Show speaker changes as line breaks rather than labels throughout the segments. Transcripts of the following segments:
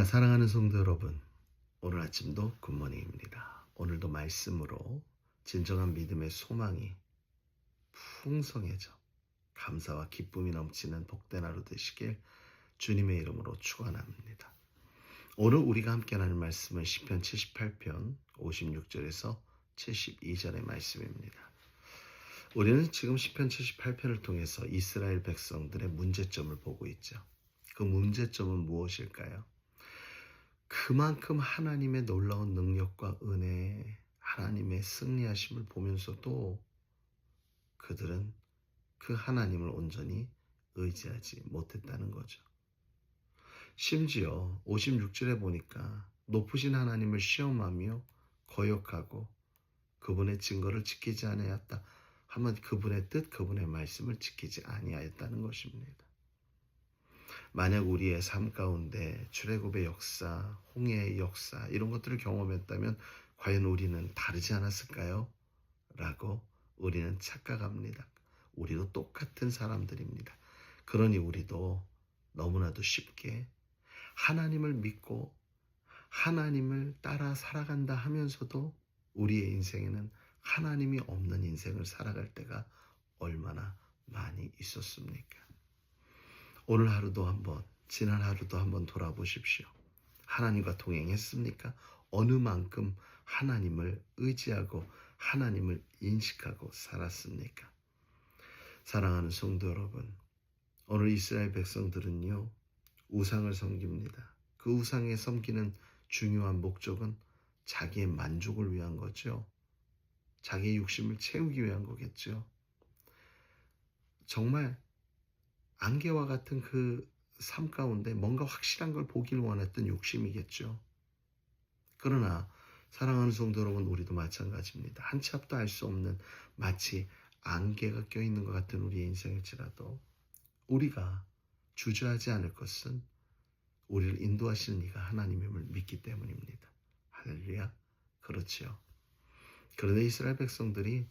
할렐루야. 사랑하는 성도 여러분, 오늘 아침도 굿모닝입니다. 오늘도 말씀으로 진정한 믿음의 소망이 풍성해져 감사와 기쁨이 넘치는 복된 하루 되시길 주님의 이름으로 축원합니다. 오늘 우리가 함께 나눌 말씀은 시편 78편 56절에서 72절의 말씀입니다. 우리는 지금 시편 78편을 통해서 이스라엘 백성들의 문제점을 보고 있죠. 그 문제점은 무엇일까요? 그만큼 하나님의 놀라운 능력과 은혜, 하나님의 승리하심을 보면서도 그들은 그 하나님을 온전히 의지하지 못했다는 거죠. 심지어 56절에 보니까 높으신 하나님을 시험하며 거역하고 그분의 증거를 지키지 아니하였다 하면 그분의 뜻, 그분의 말씀을 지키지 아니하였다는 것입니다. 만약 우리의 삶 가운데 출애굽의 역사, 홍해의 역사 이런 것들을 경험했다면 과연 우리는 다르지 않았을까요? 라고 우리는 착각합니다. 우리도 똑같은 사람들입니다. 그러니 우리도 너무나도 쉽게 하나님을 믿고 하나님을 따라 살아간다 하면서도 우리의 인생에는 하나님이 없는 인생을 살아갈 때가 얼마나 많이 있었습니까? 오늘 하루도 한번, 지난 하루도 한번 돌아보십시오. 하나님과 동행했습니까? 어느 만큼 하나님을 의지하고 하나님을 인식하고 살았습니까? 사랑하는 성도 여러분, 오늘 이스라엘 백성들은요, 우상을 섬깁니다. 그 우상에 섬기는 중요한 목적은 자기의 만족을 위한 거죠. 자기의 욕심을 채우기 위한 거겠죠. 정말 안개와 같은 그 삶 가운데 뭔가 확실한 걸 보기를 원했던 욕심이겠죠. 그러나 사랑하는 성도 여러분, 우리도 마찬가지입니다. 한 치 앞도 알 수 없는 마치 안개가 껴있는 것 같은 우리의 인생일지라도 우리가 주저하지 않을 것은 우리를 인도하시는 이가 하나님임을 믿기 때문입니다. 할렐루야. 그렇지요. 그런데 이스라엘 백성들이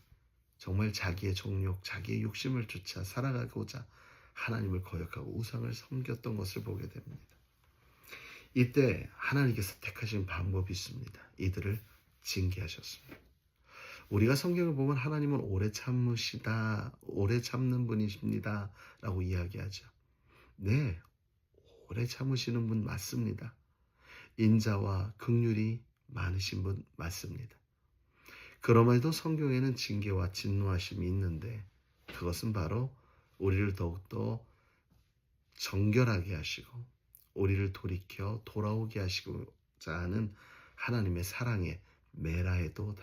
정말 자기의 정욕, 자기의 욕심을 쫓아 살아가고자 하나님을 거역하고 우상을 섬겼던 것을 보게 됩니다. 이때 하나님께서 택하신 방법이 있습니다. 이들을 징계하셨습니다. 우리가 성경을 보면 하나님은 오래 참으시다, 오래 참는 분이십니다 라고 이야기하죠. 네, 오래 참으시는 분 맞습니다. 인자와 긍휼이 많으신 분 맞습니다. 그럼에도 성경에는 징계와 진노하심이 있는데 그것은 바로 우리를 더욱더 정결하게 하시고 우리를 돌이켜 돌아오게 하시고자 하는 하나님의 사랑의 매라에도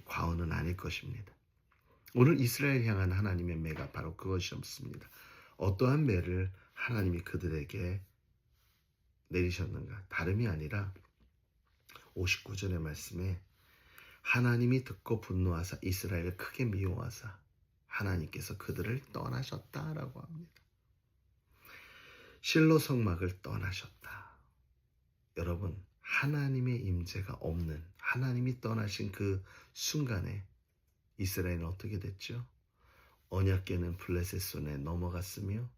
과언은 아닐 것입니다. 오늘 이스라엘 향한 하나님의 매가 바로 그것이었습니다. 어떠한 매를 하나님이 그들에게 내리셨는가? 다름이 아니라 59절의 말씀에 하나님이 듣고 분노하사 이스라엘을 크게 미워하사 하나님께서 그들을 떠나셨다라고 합니다. 실로 성막을 떠나셨다. 여러분, 하나님의 임재가 없는, 하나님이 떠나신 그 순간에 이스라엘은 어떻게 됐죠? 언약궤는 블레셋 손에 넘어갔으며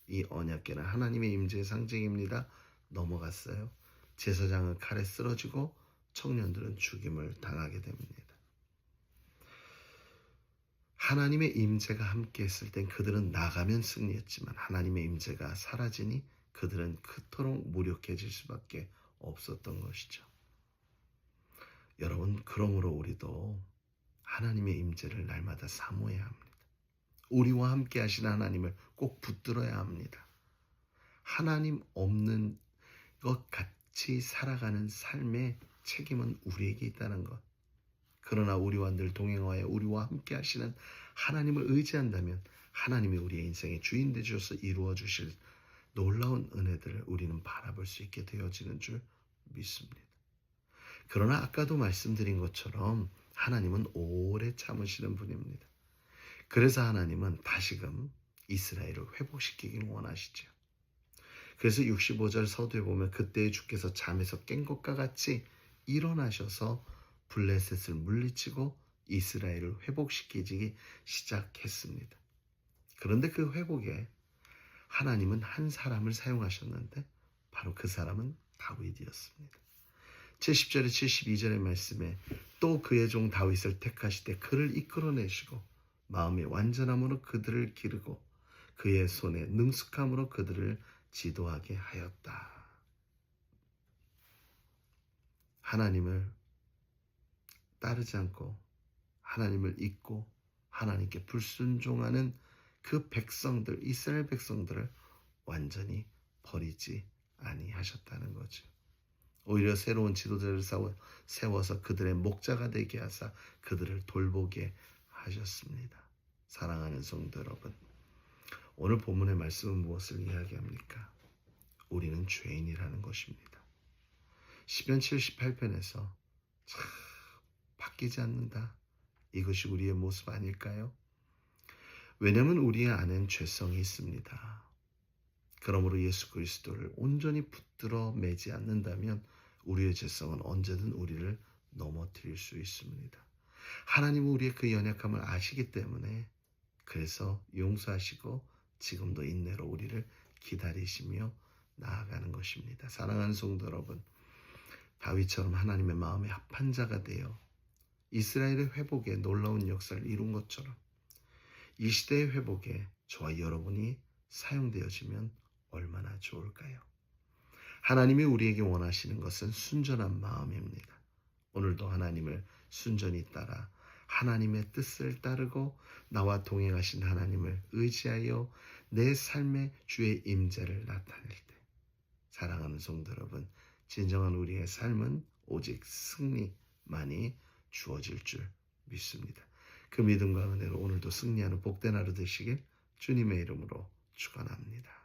이 언약궤는 하나님의 임재의 상징입니다. 넘어갔어요. 제사장은 칼에 쓰러지고 청년들은 죽임을 당하게 됩니다. 하나님의 임재가 함께 했을 땐 그들은 나가면 승리했지만 하나님의 임재가 사라지니 그들은 그토록 무력해질 수밖에 없었던 것이죠. 여러분, 그러므로 우리도 하나님의 임재를 날마다 사모해야 합니다. 우리와 함께 하시는 하나님을 꼭 붙들어야 합니다. 하나님 없는 것 같이 살아가는 삶의 책임은 우리에게 있다는 것. 그러나 우리와 늘 동행하여 우리와 함께 하시는 하나님을 의지한다면 하나님이 우리의 인생의 주인 되셔서 이루어 주실 놀라운 은혜들을 우리는 바라볼 수 있게 되어지는 줄 믿습니다. 그러나 아까도 말씀드린 것처럼 하나님은 오래 참으시는 분입니다. 그래서 하나님은 다시금 이스라엘을 회복시키기를 원하시죠. 그래서 65절 서두에 보면 그때의 주께서 잠에서 깬 것과 같이 일어나셔서 블레셋을 물리치고 이스라엘을 회복시키기 시작했습니다. 그런데 그 회복에 하나님은 한 사람을 사용하셨는데 바로 그 사람은 다윗이었습니다. 70절에 72절의 말씀에 또 그의 종 다윗을 택하시되 그를 이끌어내시고 마음의 완전함으로 그들을 기르고 그의 손에 능숙함으로 그들을 지도하게 하였다. 하나님을 따르지 않고 하나님을 잊고 하나님께 불순종하는 그 백성들, 이스라엘 백성들을 완전히 버리지 아니하셨다는 거죠. 오히려 새로운 지도자를 세워서 그들의 목자가 되게 하사 그들을 돌보게 하셨습니다. 사랑하는 성도 여러분, 오늘 본문의 말씀은 무엇을 이야기합니까? 우리는 죄인이라는 것입니다. 시편 78편에서 참 바뀌지 않는다. 이것이 우리의 모습 아닐까요? 왜냐하면 우리 안엔 죄성이 있습니다. 그러므로 예수 그리스도를 온전히 붙들어 매지 않는다면 우리의 죄성은 언제든 우리를 넘어뜨릴 수 있습니다. 하나님은 우리의 그 연약함을 아시기 때문에 그래서 용서하시고 지금도 인내로 우리를 기다리시며 나아가는 것입니다. 사랑하는 성도 여러분, 다윗처럼 하나님의 마음에 합한 자가 되어 이스라엘의 회복에 놀라운 역사를 이룬 것처럼 이 시대의 회복에 저와 여러분이 사용되어지면 얼마나 좋을까요? 하나님이 우리에게 원하시는 것은 순전한 마음입니다. 오늘도 하나님을 순전히 따라 하나님의 뜻을 따르고 나와 동행하신 하나님을 의지하여 내 삶의 주의 임재를 나타낼 때 사랑하는 성도 여러분, 진정한 우리의 삶은 오직 승리만이 주어질 줄 믿습니다. 그 믿음과 은혜로 오늘도 승리하는 복된 하루 되시길 주님의 이름으로 축원합니다.